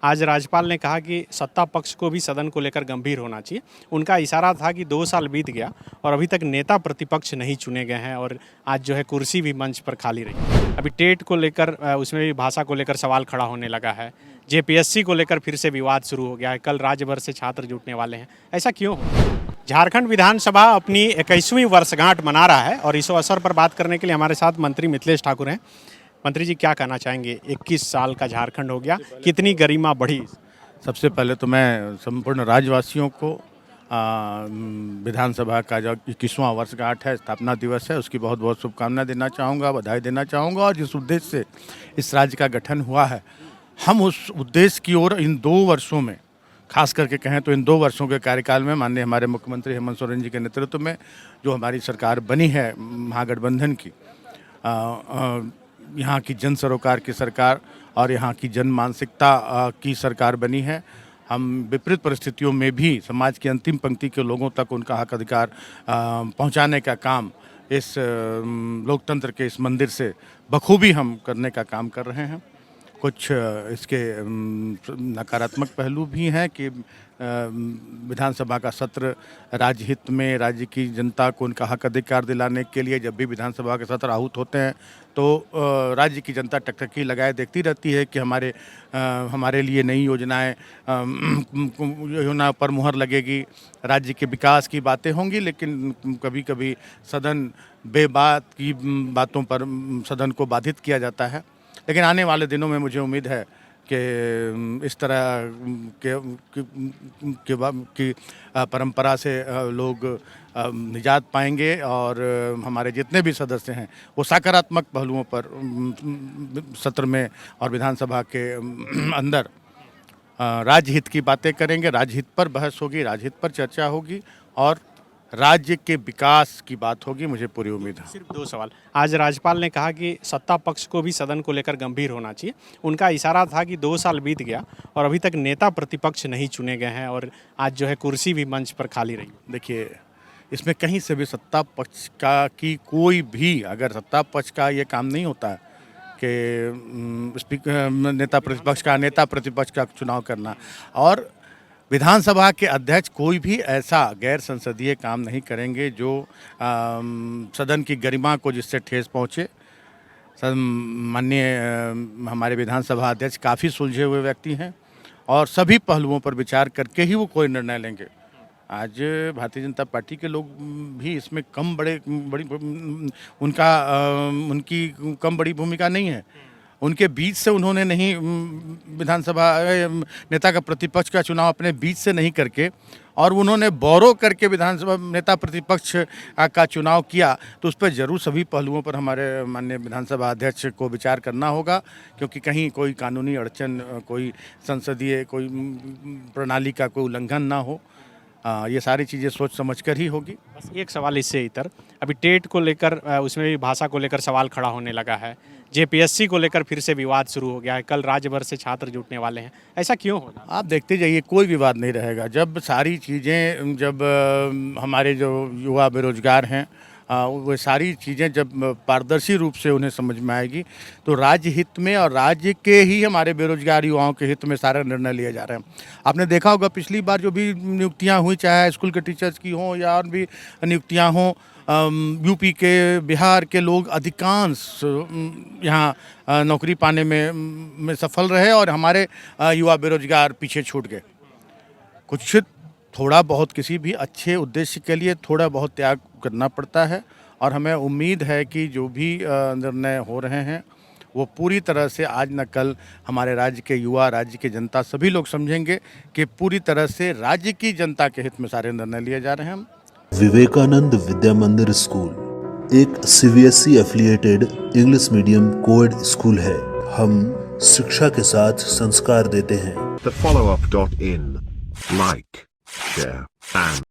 आज राज्यपाल ने कहा कि सत्ता पक्ष को भी सदन को लेकर गंभीर होना चाहिए। उनका इशारा था कि 2 साल बीत गया और अभी तक नेता प्रतिपक्ष नहीं चुने गए हैं और आज जो है कुर्सी भी मंच पर खाली रही। अभी टेट को लेकर उसमें भी भाषा को लेकर सवाल खड़ा होने लगा है। जेपीएससी को लेकर फिर से विवाद शुरू हो गया है। कल राज्य भर से छात्र जुटने वाले हैं। ऐसा क्यों हो? झारखंड विधानसभा अपनी 21वीं वर्षगांठ मना रहा है और इस अवसर पर बात करने के लिए हमारे साथ मंत्री मिथिलेश ठाकुर हैं। मंत्री जी, क्या कहना चाहेंगे? 21 साल का झारखंड हो गया, कितनी गरिमा बढ़ी? सबसे पहले तो मैं संपूर्ण राज्यवासियों को विधानसभा का जो 21वां वर्षगांठ है, स्थापना दिवस है, उसकी बहुत बहुत शुभकामनाएं देना चाहूँगा, बधाई देना चाहूँगा। और जिस उद्देश्य से इस राज्य का गठन हुआ है, हम उस उद्देश्य की ओर इन 2 वर्षों में, खास करके कहें तो इन 2 वर्षों के कार्यकाल में माननीय हमारे मुख्यमंत्री हेमंत सोरेन जी के नेतृत्व में जो हमारी सरकार बनी है महागठबंधन की, यहाँ की जन सरोकार की सरकार और यहाँ की जन मानसिकता की सरकार बनी है। हम विपरीत परिस्थितियों में भी समाज की अंतिम पंक्ति के लोगों तक उनका हक अधिकार पहुँचाने का काम इस लोकतंत्र के इस मंदिर से बखूबी हम करने का काम कर रहे हैं। कुछ इसके नकारात्मक पहलू भी हैं कि विधानसभा का सत्र राज्य हित में, राज्य की जनता को उनका हक अधिकार दिलाने के लिए जब भी विधानसभा के सत्र आहूत होते हैं तो राज्य की जनता टकटकी लगाए देखती रहती है कि हमारे लिए नई योजना पर मुहर लगेगी, राज्य के विकास की बातें होंगी, लेकिन कभी कभी सदन बेबात की बातों पर सदन को बाधित किया जाता है। लेकिन आने वाले दिनों में मुझे उम्मीद है कि इस तरह की परंपरा से लोग निजात पाएंगे और हमारे जितने भी सदस्य हैं वो सकारात्मक पहलुओं पर सत्र में और विधानसभा के अंदर राज्यहित की बातें करेंगे। राज्यहित पर बहस होगी, राज्यहित पर चर्चा होगी और राज्य के विकास की बात होगी, मुझे पूरी उम्मीद है। सिर्फ 2 सवाल। आज राज्यपाल ने कहा कि सत्ता पक्ष को भी सदन को लेकर गंभीर होना चाहिए। उनका इशारा था कि 2 साल बीत गया और अभी तक नेता प्रतिपक्ष नहीं चुने गए हैं और आज जो है कुर्सी भी मंच पर खाली रही। देखिए, इसमें कहीं से भी सत्ता पक्ष का की कोई भी, अगर सत्ता पक्ष का ये काम नहीं होता है कि नेता प्रतिपक्ष का चुनाव करना, और विधानसभा के अध्यक्ष कोई भी ऐसा गैर संसदीय काम नहीं करेंगे जो सदन की गरिमा को जिससे ठेस पहुँचे। माननीय हमारे विधानसभा अध्यक्ष काफ़ी सुलझे हुए व्यक्ति हैं और सभी पहलुओं पर विचार करके ही वो कोई निर्णय लेंगे। आज भारतीय जनता पार्टी के लोग भी इसमें उनकी कम बड़ी भूमिका नहीं है। उनके बीच से उन्होंने नहीं विधानसभा नेता का प्रतिपक्ष का चुनाव अपने बीच से नहीं करके और उन्होंने बोरो करके विधानसभा नेता प्रतिपक्ष का चुनाव किया, तो उस पर जरूर सभी पहलुओं पर हमारे माननीय विधानसभा अध्यक्ष को विचार करना होगा, क्योंकि कहीं कोई कानूनी अड़चन, कोई संसदीय कोई प्रणाली का कोई उल्लंघन ना हो। ये सारी चीज़ें सोच समझ कर ही होगी। बस एक सवाल इससे इतर, अभी टेट को लेकर उसमें भी भाषा को लेकर सवाल खड़ा होने लगा है। जेपीएससी को लेकर फिर से विवाद शुरू हो गया है। कल राज्य भर से छात्र जुटने वाले हैं। ऐसा क्यों होगा? आप देखते जाइए, कोई विवाद नहीं रहेगा। जब सारी चीज़ें, जब हमारे जो युवा बेरोजगार हैं वो सारी चीज़ें जब पारदर्शी रूप से उन्हें समझ में आएगी तो राज्य हित में और राज्य के ही हमारे बेरोजगार युवाओं के हित में सारे निर्णय लिए जा रहे हैं। आपने देखा होगा पिछली बार जो भी नियुक्तियां हुई, चाहे स्कूल के टीचर्स की हों या और भी नियुक्तियां हों, यूपी के, बिहार के लोग अधिकांश यहाँ नौकरी पाने में सफल रहे और हमारे युवा बेरोजगार पीछे छूट गए। कुछ थोड़ा बहुत किसी भी अच्छे उद्देश्य के लिए थोड़ा बहुत त्याग करना पड़ता है और हमें उम्मीद है कि जो भी निर्णय हो रहे हैं वो पूरी तरह से आज न कल हमारे राज्य के युवा, राज्य की जनता, सभी लोग समझेंगे कि पूरी तरह से राज्य की जनता के हित में सारे निर्णय लिए जा रहे हैं। विवेकानंद विद्या मंदिर स्कूल एक CBSE affiliated English medium coed school है। हम शिक्षा के साथ संस्कार देते हैं। The follow-up.in. Like, share, and